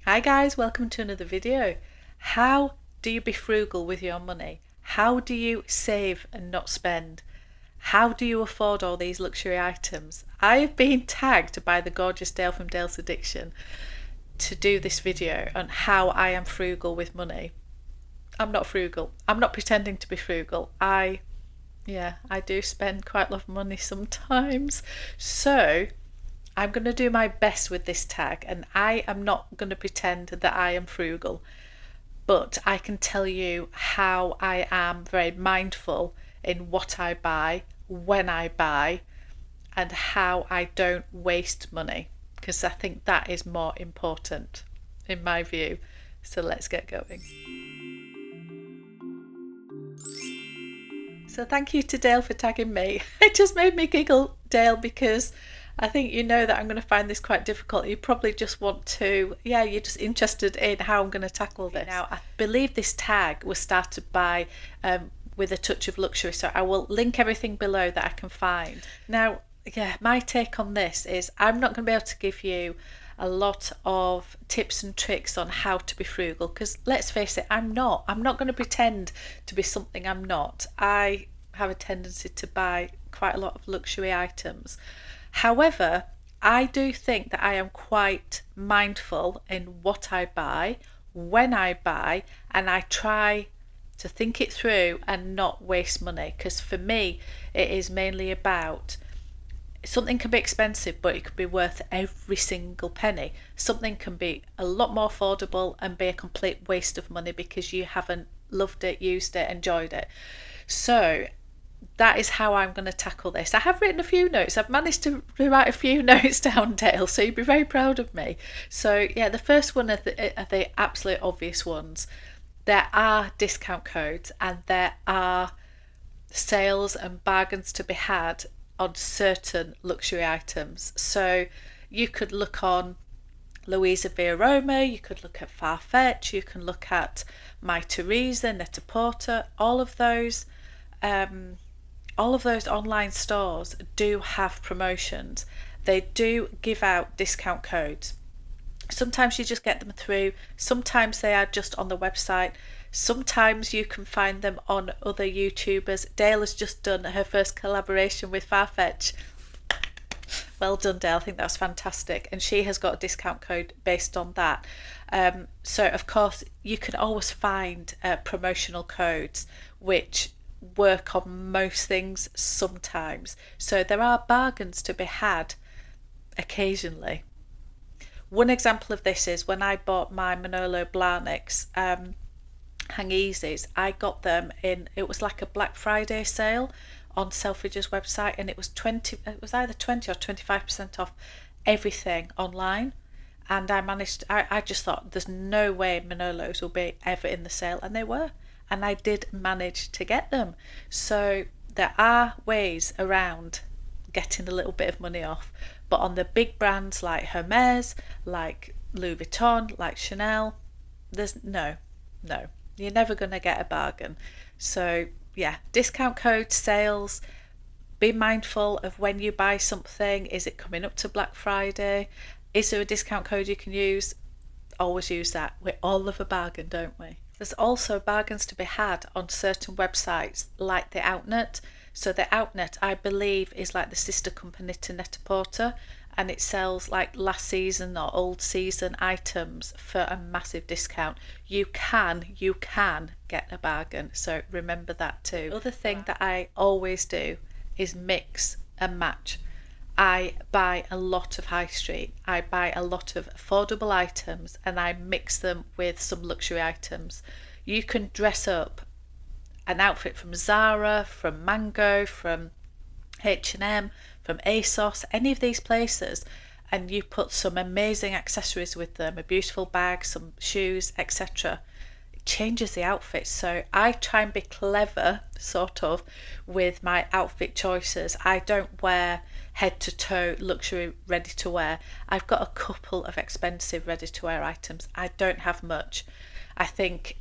Hi guys, welcome to another video. How do you be frugal with your money? How do you save and not spend? How do you afford all these luxury items? I've been tagged by the gorgeous Dale from Dale's Addiction to do this video on how I am frugal with money. I'm not frugal. I'm not pretending to be frugal. I do spend quite a lot of money sometimes. So I'm going to do my best with this tag, and I am not going to pretend that I am frugal, but I can tell you how I am very mindful in what I buy, when I buy, and how I don't waste money, because I think that is more important in my view. So let's get going. So thank you to Dale for tagging me. It just made me giggle, Dale, because I think you know that I'm going to find this quite difficult. You probably just want to, you're just interested in how I'm going to tackle this. Now, I believe this tag was started by With a Touch of Luxury, so I will link everything below that I can find. Now, my take on this is I'm not going to be able to give you a lot of tips and tricks on how to be frugal, because let's face it, I'm not going to pretend to be something I'm not. I have a tendency to buy quite a lot of luxury items. However, I do think that I am quite mindful in what I buy, when I buy, and I try to think it through and not waste money, because for me it is mainly about something can be expensive but it could be worth every single penny. Something can be a lot more affordable and be a complete waste of money because you haven't loved it, used it, enjoyed it. So that is how I'm going to tackle this. I have written a few notes. I've managed to write a few notes down, Dale, so you'd be very proud of me. So the first one are the absolute obvious ones. There are discount codes and there are sales and bargains to be had on certain luxury items. So you could look on Louisa Via Roma, you could look at Farfetch, you can look at My Teresa, Net-a-Porter. All of those online stores do have promotions. They do give out discount codes. Sometimes you just get them through, sometimes they are just on the website, sometimes you can find them on other YouTubers. Dale has just done her first collaboration with Farfetch. Well done, Dale. I think that's fantastic, and she has got a discount code based on that. So of course you can always find promotional codes which work on most things sometimes. So there are bargains to be had occasionally. One example of this is when I bought my Manolo Blahniks Hang-Easies. I got them it was like a Black Friday sale on Selfridges website, and it was either 20 or 25% off everything online. And I just thought there's no way Manolos will be ever in the sale, and they were. And I did manage to get them. So there are ways around getting a little bit of money off. But on the big brands like Hermes, like Louis Vuitton, like Chanel, there's no. You're never going to get a bargain. So discount code, sales. Be mindful of when you buy something. Is it coming up to Black Friday? Is there a discount code you can use? Always use that. We all love a bargain, don't we? There's also bargains to be had on certain websites like the Outnet. So the Outnet, I believe, is like the sister company to Net-a-Porter, and it sells like last season or old season items for a massive discount. You can get a bargain, so remember that too. Other thing that I always do is mix and match. I buy a lot of high street. I buy a lot of affordable items and I mix them with some luxury items. You can dress up an outfit from Zara, from Mango, from H&M, from ASOS, any of these places, and you put some amazing accessories with them, a beautiful bag, some shoes, etc. It changes the outfit. So I try and be clever, sort of, with my outfit choices. I don't wear head to toe luxury ready to wear. I've got a couple of expensive ready to wear items. I don't have much. I think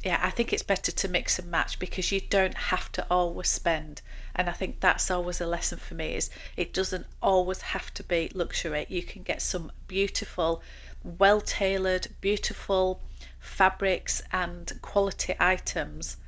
it's better to mix and match because you don't have to always spend. And I think that's always a lesson for me, is it doesn't always have to be luxury. You can get some beautiful well-tailored, beautiful fabrics and quality items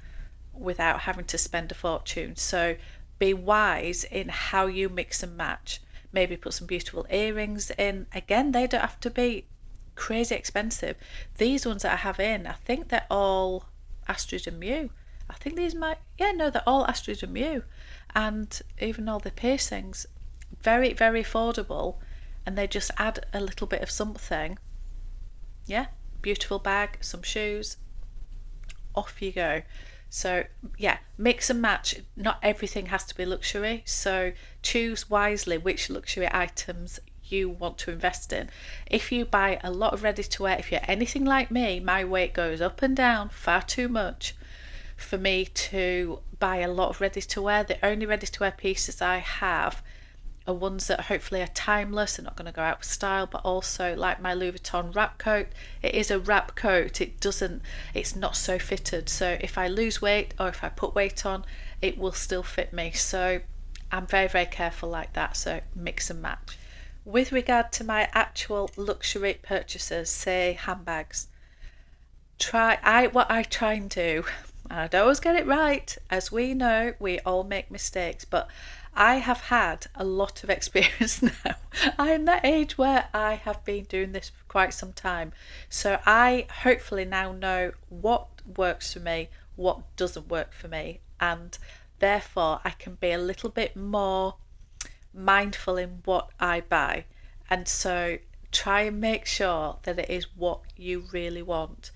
without having to spend a fortune. So be wise in how you mix and match. Maybe put some beautiful earrings in. Again, they don't have to be crazy expensive. These ones that I have in, I think they're all Astrid and Mew. I think these might, yeah, no, they're all Astrid and Mew. And even all the piercings, very, very affordable. And they just add a little bit of something. Yeah, beautiful bag, some shoes, off you go. So yeah, mix and match. Not everything has to be luxury, so choose wisely which luxury items you want to invest in. If you buy a lot of ready to wear, if you're anything like me, my weight goes up and down far too much for me to buy a lot of ready to wear. The only ready to wear pieces I have are ones that hopefully are timeless and not going to go out of style, but also like my Louis Vuitton wrap coat. It is a wrap coat. It's not so fitted. So if I lose weight or if I put weight on, it will still fit me. So I'm very, very careful like that. So mix and match. With regard to my actual luxury purchases, say handbags, what I try and do, and I don't always get it right, as we know, we all make mistakes, but I have had a lot of experience now. I'm that age where I have been doing this for quite some time. So I hopefully now know what works for me, what doesn't work for me, and therefore I can be a little bit more mindful in what I buy. And so try and make sure that it is what you really want.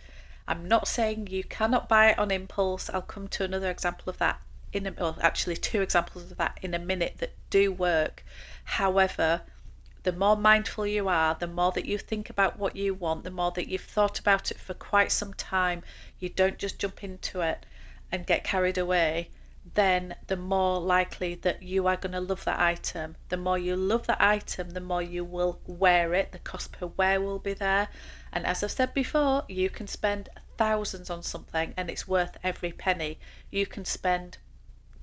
I'm not saying you cannot buy it on impulse. I'll come to another example of that actually two examples of that in a minute that do work. However, the more mindful you are, the more that you think about what you want, the more that you've thought about it for quite some time, you don't just jump into it and get carried away, then the more likely that you are going to love that item. The more you love that item, the more you will wear it. The cost per wear will be there. And as I've said before, you can spend thousands on something and it's worth every penny. You can spend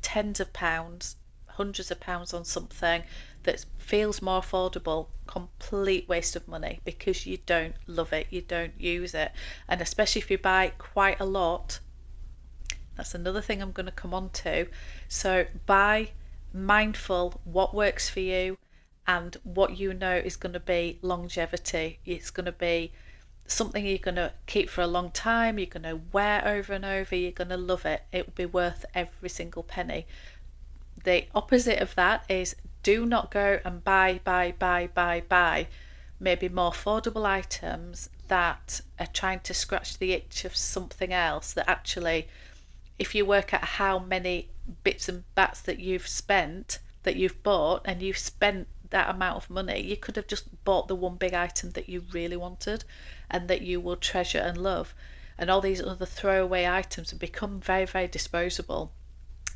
tens of pounds, hundreds of pounds on something that feels more affordable, complete waste of money because you don't love it, you don't use it. And especially if you buy quite a lot, that's another thing I'm going to come on to. So buy mindful what works for you and what you know is going to be longevity. It's going to be something you're going to keep for a long time, you're going to wear over and over, you're going to love it. It will be worth every single penny. The opposite of that is do not go and buy maybe more affordable items that are trying to scratch the itch of something else that actually, if you work out how many bits and bats that you've spent, that you've bought, and you've spent that amount of money, you could have just bought the one big item that you really wanted and that you will treasure and love. And all these other throwaway items have become very, very disposable.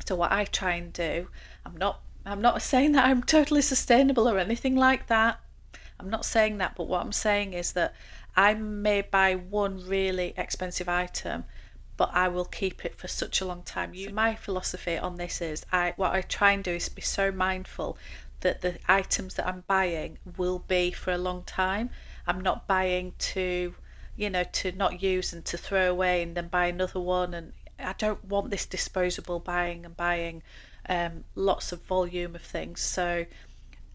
So what I try and do, I'm not saying that I'm totally sustainable or anything like that. I'm not saying that, but what I'm saying is that I may buy one really expensive item, but I will keep it for such a long time. My philosophy on this is what I try and do is be so mindful that the items that I'm buying will be for a long time. I'm not buying to not use and to throw away and then buy another one. And I don't want this disposable buying and buying lots of volume of things. So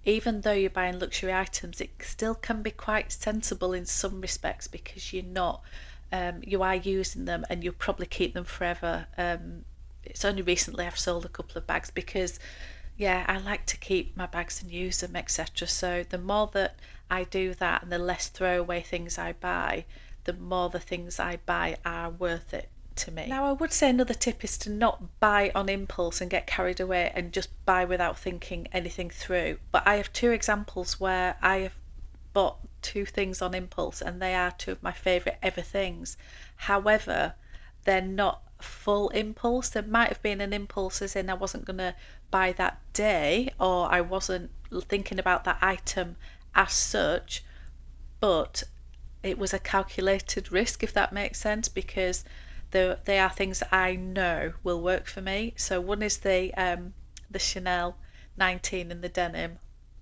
even though you're buying luxury items, it still can be quite sensible in some respects because you're not, you are using them and you'll probably keep them forever. It's only recently I've sold a couple of bags because I like to keep my bags and use them, etc. So the more that I do that and the less throwaway things I buy, the more the things I buy are worth it to me. Now, I would say another tip is to not buy on impulse and get carried away and just buy without thinking anything through. But I have two examples where I have bought two things on impulse and they are two of my favourite ever things. However, they're not full impulse. There might have been an impulse as in I wasn't going to buy that day or I wasn't thinking about that item as such, but it was a calculated risk, if that makes sense, because they are things that I know will work for me. So one is the Chanel 19 in the denim.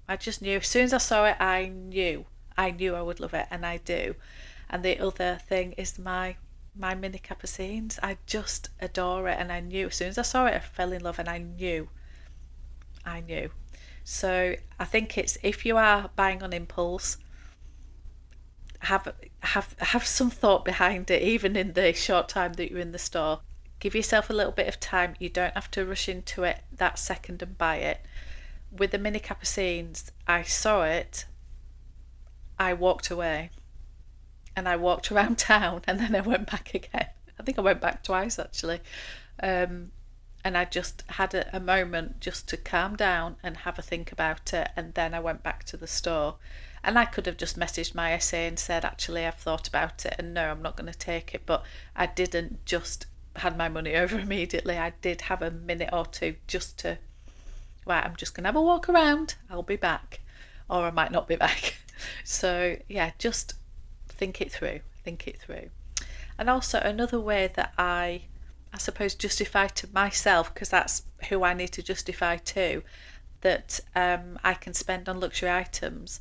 I just knew as soon as I saw it, I knew I knew I would love it, and I do. And the other thing is my mini capucines. I just adore it, and I knew as soon as I saw it, I fell in love, and I knew. So I think it's, if you are buying on impulse, have some thought behind it, even in the short time that you're in the store. Give yourself a little bit of time. You don't have to rush into it that second and buy it. With the mini capucines, I saw it, I walked away, and I walked around town, and then I went back again. I think I went back twice actually. And I just had a moment just to calm down and have a think about it, and then I went back to the store. And I could have just messaged my SA and said, actually, I've thought about it, and no, I'm not going to take it. But I didn't just hand my money over immediately. I did have a minute or two just to, right, I'm just going to have a walk around, I'll be back, or I might not be back. So yeah, just think it through. And also another way that I suppose justify to myself, because that's who I need to justify to, that I can spend on luxury items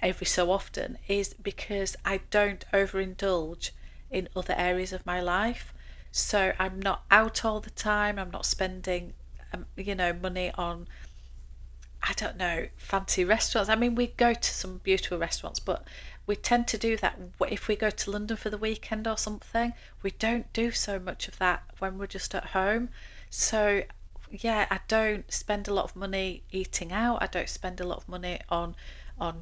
every so often, is because I don't overindulge in other areas of my life. So I'm not out all the time, I'm not spending money on, I don't know, fancy restaurants. I mean, we go to some beautiful restaurants, but we tend to do that if we go to London for the weekend or something. We don't do so much of that when we're just at home. So yeah, I don't spend a lot of money eating out. I don't spend a lot of money on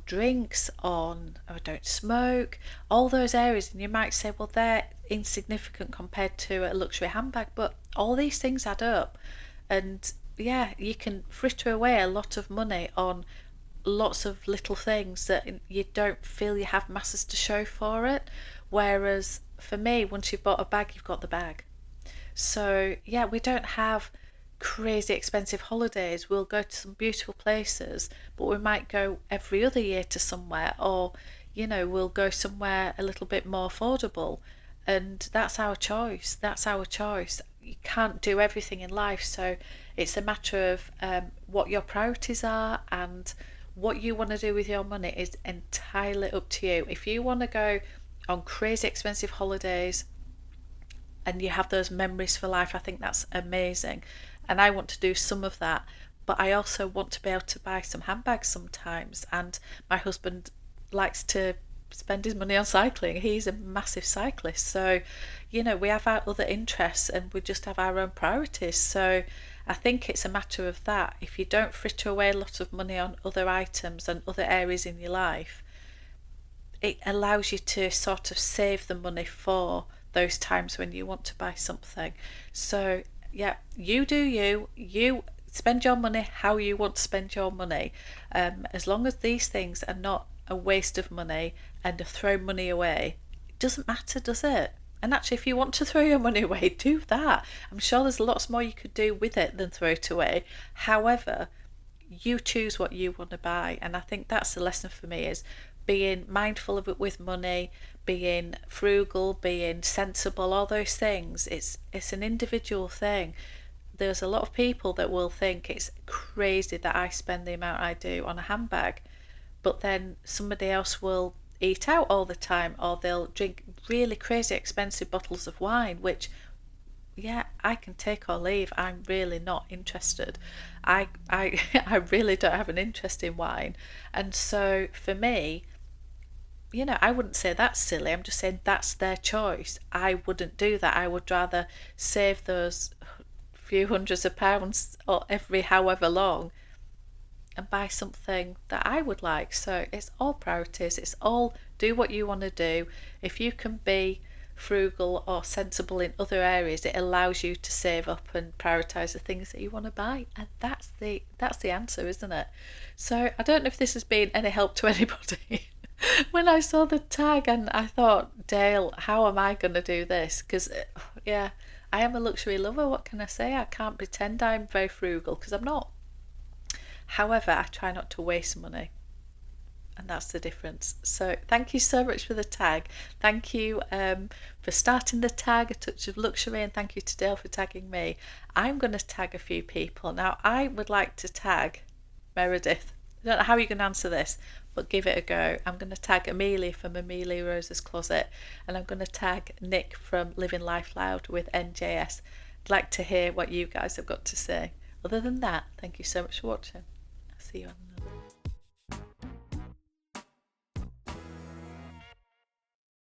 drinks, I don't smoke, all those areas. And you might say, well, they're insignificant compared to a luxury handbag, but all these things add up. And yeah, you can fritter away a lot of money on lots of little things that you don't feel you have masses to show for it. Whereas for me, once you've bought a bag, you've got the bag. So yeah, we don't have crazy expensive holidays. We'll go to some beautiful places, but we might go every other year to somewhere, or we'll go somewhere a little bit more affordable, and that's our choice. You can't do everything in life, so it's a matter of what your priorities are, and what you want to do with your money is entirely up to you. If you want to go on crazy expensive holidays and you have those memories for life, I think that's amazing, and I want to do some of that. But I also want to be able to buy some handbags sometimes, and my husband likes to spend his money on cycling. He's a massive cyclist, so we have our other interests, and we just have our own priorities. So I think it's a matter of that. If you don't fritter away a lot of money on other items and other areas in your life, it allows you to sort of save the money for those times when you want to buy something. So yeah, you do you spend your money how you want to spend your money, as long as these things are not a waste of money and to throw money away. It doesn't matter, does it? And actually, if you want to throw your money away, do that. I'm sure there's lots more you could do with it than throw it away. However, you choose what you want to buy, and I think that's the lesson for me, is being mindful of it with money, being frugal, being sensible, all those things. It's an individual thing. There's a lot of people that will think it's crazy that I spend the amount I do on a handbag, but then somebody else will eat out all the time, or they'll drink really crazy expensive bottles of wine, which yeah, I can take or leave. I'm really not interested. I I really don't have an interest in wine. And so for me, I wouldn't say that's silly. I'm just saying that's their choice. I wouldn't do that. I would rather save those few hundreds of pounds or every however long and buy something that I would like. So it's all priorities. It's all do what you want to do. If you can be frugal or sensible in other areas, it allows you to save up and prioritize the things that you want to buy. And that's the answer, isn't it? So I don't know if this has been any help to anybody. When I saw the tag and I thought, Dale, how am I going to do this? Because yeah, I am a luxury lover. What can I say? I can't pretend I'm very frugal, because I'm not. However, I try not to waste money, and that's the difference. So thank you so much for the tag. Thank you for starting the tag, A Touch of Luxury, and thank you to Dale for tagging me. I'm going to tag a few people. Now, I would like to tag Meredith. I don't know how you're going to answer this, but give it a go. I'm going to tag Amelia from Amelia Rose's Closet, and I'm going to tag Nick from Living Life Loud with NJS. I'd like to hear what you guys have got to say. Other than that, thank you so much for watching. I'll see you on the